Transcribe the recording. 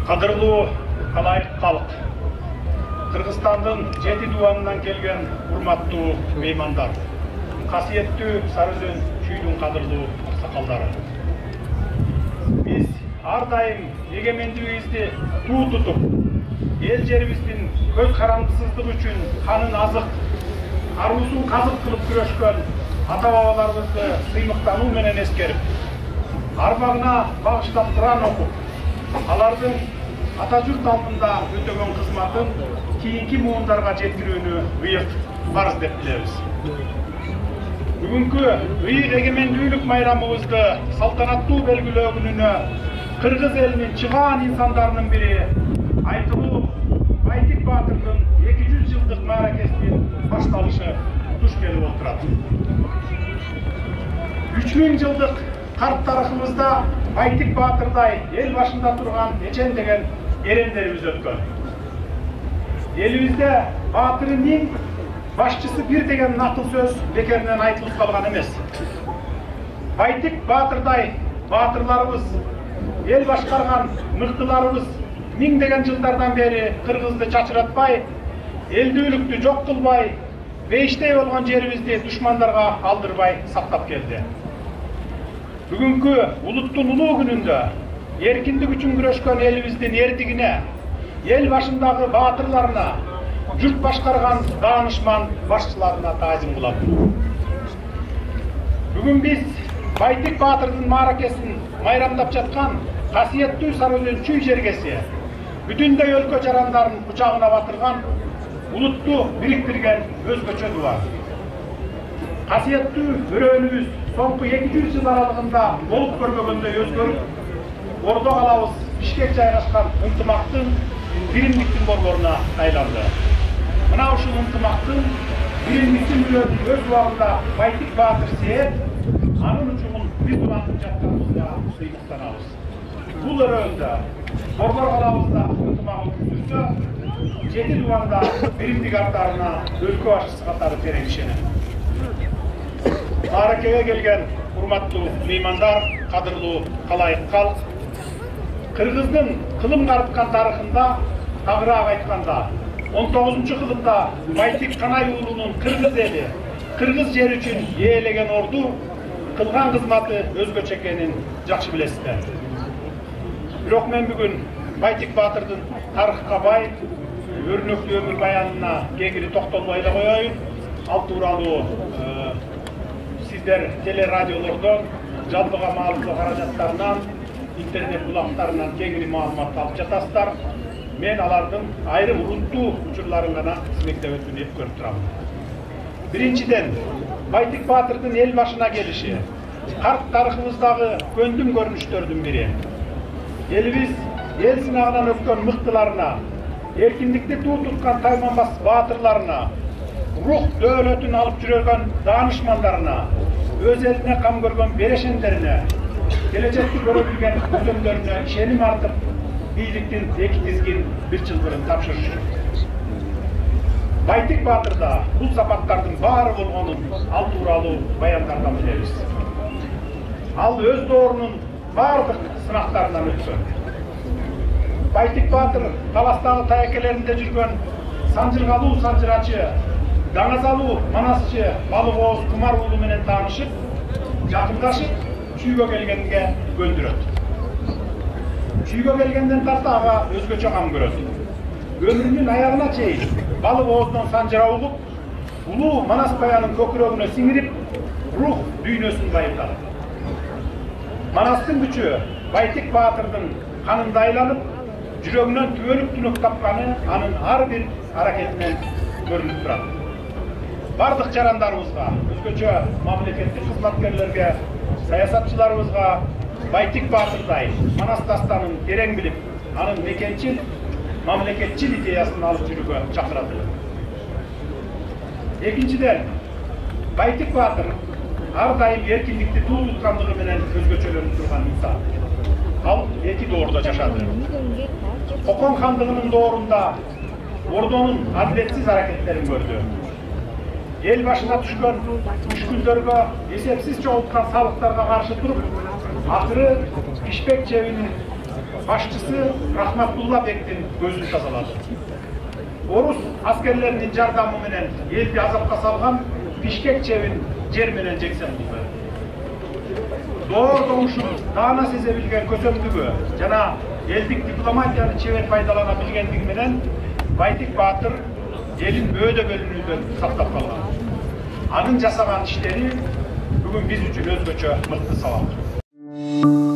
Qadırlı kalayık xalq. Kırgızstandın 7 duvanından kelgen urmatlı meymandar. Kasiyetli Sarıözөн çүйdün qadırlı saqaldары. Biz har daim egемендигибизди туу tutup, el жерибиздин көз карандысыздыгы үчүн канын азык, арусун казык кылып күрөшкөн ата-бабаларыбызды сыймыктануу менен эскерип, арбагына багыштап Куран окуп, алардын ата журт алдында өтөгөн кызматын кийинки муундарга жеткирүүнү ыйык барыз деп билебиз. Бүгүнкү ыйык эгемендүүлүк майрамыбызды салтанаттуу белгилөө күнүнө кыргыз элинин чыгаан инсандарынын бири айтылуу Байтик Баатырдын 200 жылдык мааракесинин башталышы туш келип отурат. 3000 жылдык карт тарыхыбызда Байтик Баатырдай эл башында турган эчен деген эрендерибиз өткөн. Элибизде Баатырдын башчысы бир деген накыл сөз бекеринен айтылып калган эмес. Байтик Баатырдай баатырларыбыз, эл башкарган мыктыларыбыз миңдеген жылдардан бери кыргызды чачыратпай, элдүүлүктү жок кылбай, бейиштей болгон жерибизди душмандарга алдырбай сактап келди. Бүгүнкү улуттун улуу күнүндө эркиндик үчүн күрөшкөн элибиздин эрдигине, эл башындагы баатырларына, журт башкарган даанышман башчыларына таазим кылат. Бүгүн биз Байтик Баатырдын мааракесин майрамдап жаткан касиеттүү Sarıözөн чүй жергеси бүтүндөй өлкө жарандарын кучагына батырган, улутту бириктирген өзгөчө дуа. Касиеттүү өрөөнүбүз соңку 200 жыл аралыгында болуп көрмөгөндөй өзгөрүп, Ордо калабыз Бишкек жайгашкан ынтымактын, биримдиктин борборуна айланды. Мына ушул ынтымактын, биримдиктин үлөтүн өз убагында Байтик Баатыр сээп, анын учугун биз улантып жатканыбызга сыймыктанабыз. Бул өрөөндө борбор калабызда ынтымак өткөрүлсө, 7 дубанда биримдик аттарына өлкө башчысы катары терең ишенем. Мааракеге келген урматтуу меймандар, кадырлуу калайык калк, кыргыздын кылым карыткан тарыхында тагыраак айтканда 19-кылымда Байтик Канай уулунун кыргыз эли, кыргыз жери үчүн ээлеген орду кылган кызматы өзгөчө экенин жакшы билесиздер. Бирок мен бүгүн Байтик Баатырдын тарыхка бай, өрнөктүү өмүр баянына кеңири токтолбой эле коеюн. Ал тууралуу сиздер телерадиолордон, жалпыга маалымдоо каражаттарынан, интернет булактарынан кеңири маалымат алып жатасыздар. Мен алардын айрым урунттуу учурларын гана сиңектеп өтүүнү көрүп турам. Биринчиден, Байтик Баатырдын эл башына келиши карт тарыхыбыздагы көндүм көрүнүштөрдүн бири. Элибиз эл сынагынан өткөн мыктыларына, эркиндикти туу туткан тайманбас баатырларына, рух дөөлөтүн алып жүргөн даанышмандарына, өз элине кам көргөн берешендерине, келечекти көрө билген көзөмдөрүнө ишеним артып, бийликтин эки тизгин бир жыл бұрын тапшырышы. Байтик Баатырда бул сапаттардын баары болгонун ал тууралуу баяндардан билебиз. Ал өз доорунун бардык сынактарынан өткөн. Байтик Баатыр таластагы таякелеринде жүргөн санжыргалуу санжырачы, даңазалуу манасчы Балык Ооз Кумар уулу менен таанышып, жакындашып, чүйгө келгенге көндүрөт. Чүйгө келгенден тарта ага өзгөчө кам көрөт. Өмүрүнүн аягына чейин Балык Ооздон санжыра угуп, улуу Манас баянын көкүрөгүнө сиңирип, рух дүйнөсүн байытат. Манастын күчү Байтик Баатырдын канында айланып, жүрөгүнөн түбөлүк түнөк тапканы анын ар бир аракетинен көрүнүп турат. Бардык жарандарыбызга, өзгөчө мамлекеттик кызматкерлерге, саясатчыларыбызга Байтик Баатырдай Манас дастанын терең билип, анын мекенчил, мамлекетчил идеясын алып жүрүүгө чакырат. Экинчиден, Байтик Баатыр ар дайым эркиндикти туу туткандыгы менен өзгөчөлөнүп турган инсан. Ал эки доордо жашады. Кокон хандыгынын доорунда Ордонун адилетсиз аракеттерин көрдү. Ел башына түшкөн мүшкүлдөргө, эсепсиз чогулткан салыктарга каршы туруп, акыры Бишкек жебини başçısı Rahmatullah Bek'tin gözünü kazaladı. Orus askerlerinin yardımı menen eldi azapka salgan Pişkekçev'in cermenen jeksen buldu. Doğru doğuşun dağına sezebilgen kösömdügü jana eldik diplomatiyanı çever faydalana bilgenligi menen Baytik Batır elin böğde bölünүүдөн saktap kalgan. Anın jasagan işleri bugün biz üçün özgöçö mыкты сабак.